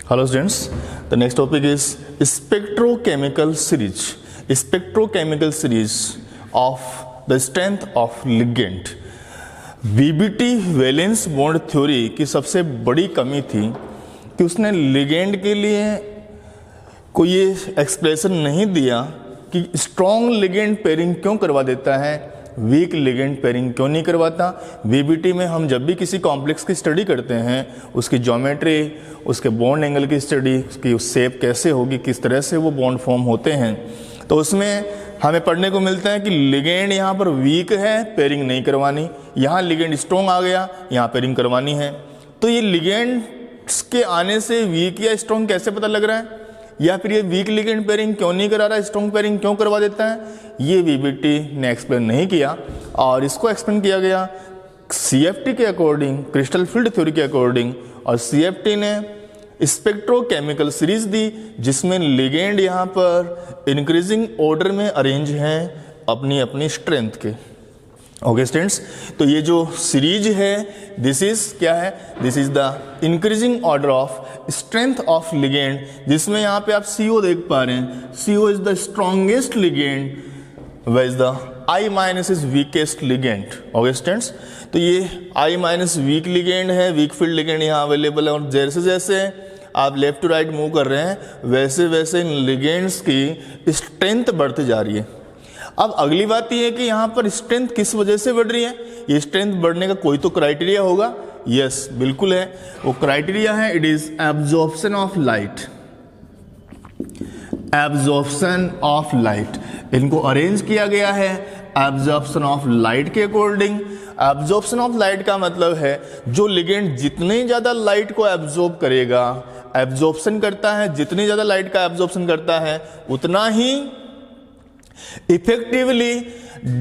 Hello students, the next topic is spectrochemical series. Spectrochemical series of the strength of ligand. BBT valence bond theory की सबसे बड़ी कमी थी कि उसने लिगेंड के लिए कोई ये एक्सप्रेशन नहीं दिया कि स्ट्रॉन्ग लिगेंड पेयरिंग क्यों करवा देता है, वीक लिगेंड पेयरिंग क्यों नहीं करवाता। बीबीटी में हम जब भी किसी कॉम्प्लेक्स की स्टडी करते हैं, उसकी ज्योमेट्री, उसके बॉन्ड एंगल की स्टडी, उसकी शेप कैसे होगी, किस तरह से वो बॉन्ड फॉर्म होते हैं, तो उसमें हमें पढ़ने को मिलता है कि लिगेंड यहाँ पर वीक है, पेयरिंग नहीं करवानी। यहाँ लिगेंड स्ट्रॉन्ग आ गया, यहाँ पेयरिंग करवानी है। तो ये लिगेंड्स के आने से वीक या स्ट्रॉन्ग कैसे पता लग रहा है, या फिर ये वीक लिगेंड पेयरिंग क्यों नहीं करा रहा, स्ट्रॉन्ग पेयरिंग क्यों करवा देता है, ये बीबीटी ने एक्सप्लेन नहीं किया। और इसको एक्सप्लेन किया गया सीएफटी के अकॉर्डिंग, क्रिस्टल फील्ड थ्योरी के अकॉर्डिंग। और सीएफटी ने स्पेक्ट्रोकेमिकल सीरीज दी जिसमें लिगेंड यहाँ पर इंक्रीजिंग ऑर्डर में अरेंज हैं अपनी अपनी स्ट्रेंथ के। ओके स्टूडेंट्स, तो ये जो सीरीज है दिस इज क्या है, this is the increasing order of strength of ligand, जिसमें यहाँ पे आप CO देख पा रहे हैं। CO is the strongest ligand, whereas the I- is weakest ligand. Okay students, तो ये I- वीक लिगेंड है, वीक फील्ड लिगेंड यहाँ अवेलेबल है। और जैसे जैसे आप लेफ्ट टू राइट मूव कर रहे हैं वैसे वैसे इन लिगेंड्स की स्ट्रेंथ बढ़ती जा रही है। अब अगली बात यह है कि यहाँ पर स्ट्रेंथ किस वजह से बढ़ रही है, ये स्ट्रेंथ बढ़ने का कोई तो क्राइटेरिया होगा। यस, बिल्कुल है, वो क्राइटेरिया है it is absorption of light. Absorption of light इनको अरेंज किया गया है एब्जॉर्प्शन ऑफ लाइट के अकॉर्डिंग। एब्जॉर्प्शन ऑफ लाइट का मतलब है जो लिगेंड जितनी ज्यादा लाइट को एब्जॉर्ब करेगा, एब्जॉर्प्शन करता है, जितनी ज्यादा लाइट का एब्जॉर्प्शन करता है उतना ही इफेक्टिवली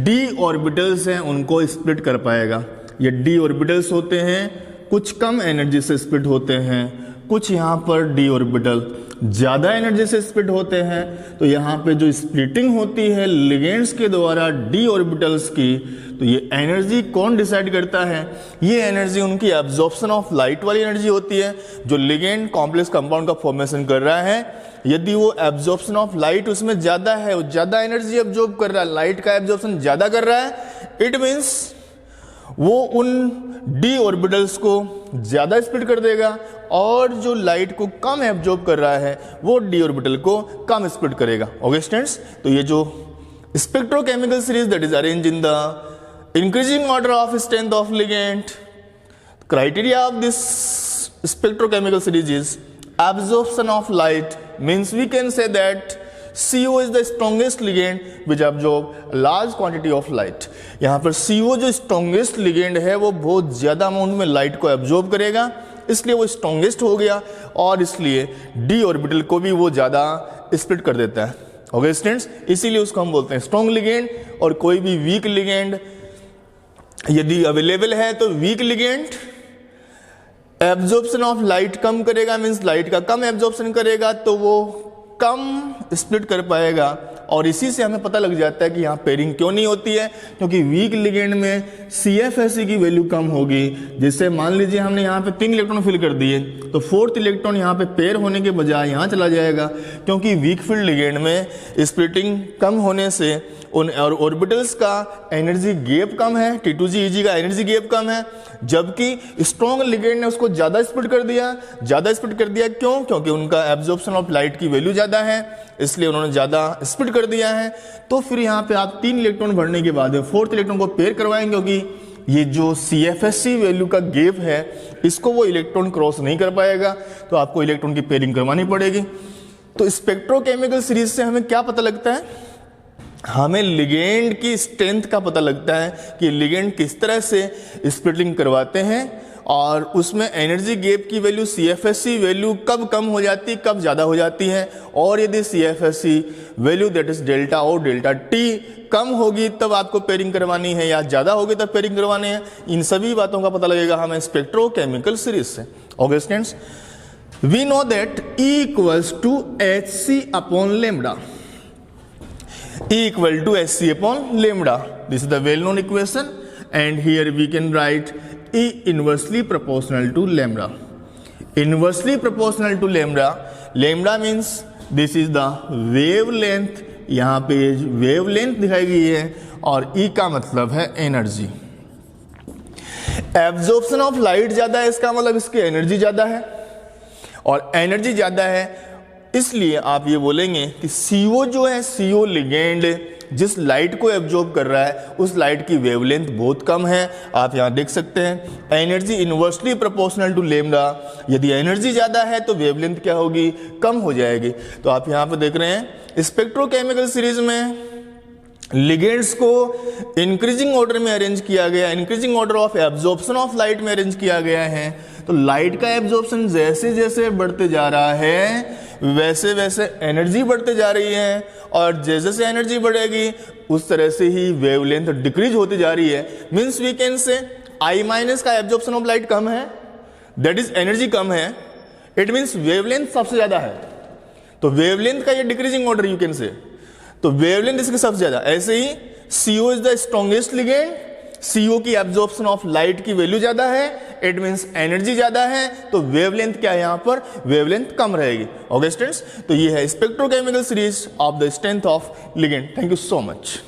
डी ऑर्बिटल्स हैं उनको स्प्लिट कर पाएगा। ये डी ऑर्बिटल्स होते हैं कुछ कम एनर्जी से स्प्लिट होते हैं, कुछ यहाँ पर डी ऑर्बिटल ज्यादा एनर्जी से स्प्लिट होते हैं। तो यहाँ पे जो स्प्लिटिंग होती है लिगेंड्स के द्वारा डी ऑर्बिटल्स की, तो ये एनर्जी कौन डिसाइड करता है, ये एनर्जी उनकी एब्जॉर्प्शन ऑफ लाइट वाली एनर्जी होती है। जो लिगेंड कॉम्प्लेक्स कंपाउंड का फॉर्मेशन कर रहा है, यदि वो एब्जॉर्प्शन ऑफ लाइट उसमें ज्यादा है, वो ज्यादा एनर्जी एब्जॉर्ब कर रहा है, लाइट का एब्जॉर्प्शन ज्यादा कर रहा है, इट मीन्स वो उन डी ऑर्बिटल्स को ज्यादा स्प्लिट कर देगा, और जो लाइट को कम एब्जॉर्ब कर रहा है वो डी ऑर्बिटल को कम स्प्लिट करेगा। ओके स्टूडेंट्स, तो ये जो spectrochemical series that is arrange in the increasing order of strength of ligand, criteria of this spectrochemical series is absorption of light, means we can say that CO is the strongest ligand which absorb large quantity of light। यहाँ पर CO जो strongest ligand है वो बहुत ज़्यादा amount में light को absorb करेगा, इसलिए वो strongest हो गया, और इसलिए d ऑर्बिटल को भी वो ज़्यादा स्प्लिट कर देता है। ओके स्टूडेंट्स, इसीलिए उसको हम बोलते हैं स्ट्रॉन्ग लिगेंड। और कोई भी वीक लिगेंड यदि अवेलेबल है तो weak ligand absorption of light कम करेगा, मींस लाइट का कम एब्जॉर्प्शन करेगा, तो वो कम स्प्लिट कर पाएगा। और इसी से हमें पता लग जाता है कि यहाँ पेयरिंग क्यों नहीं होती है, क्योंकि वीक लिगेंड में CFSE की वैल्यू कम होगी, जिससे मान लीजिए हमने यहाँ पे 3 इलेक्ट्रॉन फिल कर दिए तो 4th इलेक्ट्रॉन यहाँ पे पेयर होने के बजाय यहाँ चला जाएगा, क्योंकि वीक फील्ड लिगेंड में स्प्लिटिंग कम होने से उन ऑर्बिटल्स का एनर्जी गैप कम है, T2G EG का एनर्जी गैप कम है। जबकि स्ट्रॉन्ग लिगेंड ने उसको ज्यादा स्प्लिट कर दिया, क्यों, क्योंकि उनका एब्जॉर्प्शन ऑफ लाइट की वैल्यू ज्यादा है, इसलिए उन्होंने ज्यादा स्प्लिट कर दिया है। तो फिर यहाँ पे आप 3 इलेक्ट्रॉन भरने के बाद 4th इलेक्ट्रॉन को पेयर करवाएंगे, क्योंकि ये जो CFSE वैल्यू का गैप है इसको वो इलेक्ट्रॉन क्रॉस नहीं कर पाएगा, तो आपको इलेक्ट्रॉन की पेयरिंग करवानी पड़ेगी। तो स्पेक्ट्रोकेमिकल सीरीज से हमें क्या पता लगता है, हमें लिगेंड की स्ट्रेंथ का पता लगता है कि लिगेंड किस तरह से स्प्लिटिंग करवाते हैं, और उसमें एनर्जी गैप की वैल्यू CFSE वैल्यू कब कम हो जाती है, कब ज़्यादा हो जाती है। और यदि CFSE value that is delta O delta T कम होगी तब आपको पेयरिंग करवानी है, या ज़्यादा होगी तब पेयरिंग करवानी है। इन सभी बातों का पता लगेगा हमें स्पेक्ट्रोकेमिकल सीरीज से। Okay students, we know that E equals to HC upon lambda. E equal to HC upon lambda. This is the well-known equation, and here we can write E inversely proportional to lambda. Inversely proportional to lambda. Lambda means this is the wavelength, यहाँ पे wave length दिखाई गई है, और ई का मतलब है energy. Absorption of light ज्यादा है, इसका मतलब इसकी एनर्जी ज्यादा है, और एनर्जी ज्यादा है इसलिए आप ये बोलेंगे कि CO जो है, CO लिगेंड जिस लाइट को एब्जॉर्ब कर रहा है उस लाइट की वेवलेंथ बहुत कम है। आप यहाँ देख सकते हैं energy inversely proportional to lambda. यदि एनर्जी ज़्यादा है तो वेवलेंथ क्या होगी, कम हो जाएगी। तो आप यहाँ पे देख रहे हैं स्पेक्ट्रोकेमिकल सीरीज में लिगेंड्स को इंक्रीजिंग ऑर्डर में अरेंज किया गया, increasing order of absorption of light में अरेंज किया गया है। तो लाइट का एब्जॉर्प्शन जैसे जैसे बढ़ते जा रहा है वैसे वैसे एनर्जी बढ़ते जा रही है, और जैसे जैसे एनर्जी बढ़ेगी उस तरह से ही वेवलेंथ डिक्रीज होती जा रही है। Means we can say I minus का एब्जॉर्प्शन ऑफ लाइट कम है, दैट इज एनर्जी कम है, इट मींस वेवलेंथ सबसे ज्यादा है। तो वेवलेंथ का ये decreasing order you can say, तो वेवलेंथ इसके सबसे ज्यादा। ऐसे ही CO is the strongest ligand, CO की एब्जॉर्प्शन ऑफ लाइट की वैल्यू ज्यादा है, इट मींस एनर्जी ज्यादा है, तो वेवलेंथ क्या है, यहां पर वेवलेंथ कम रहेगी। ओके स्टूडेंट्स, तो ये है spectrochemical series of the strength of ligand. Thank you so much.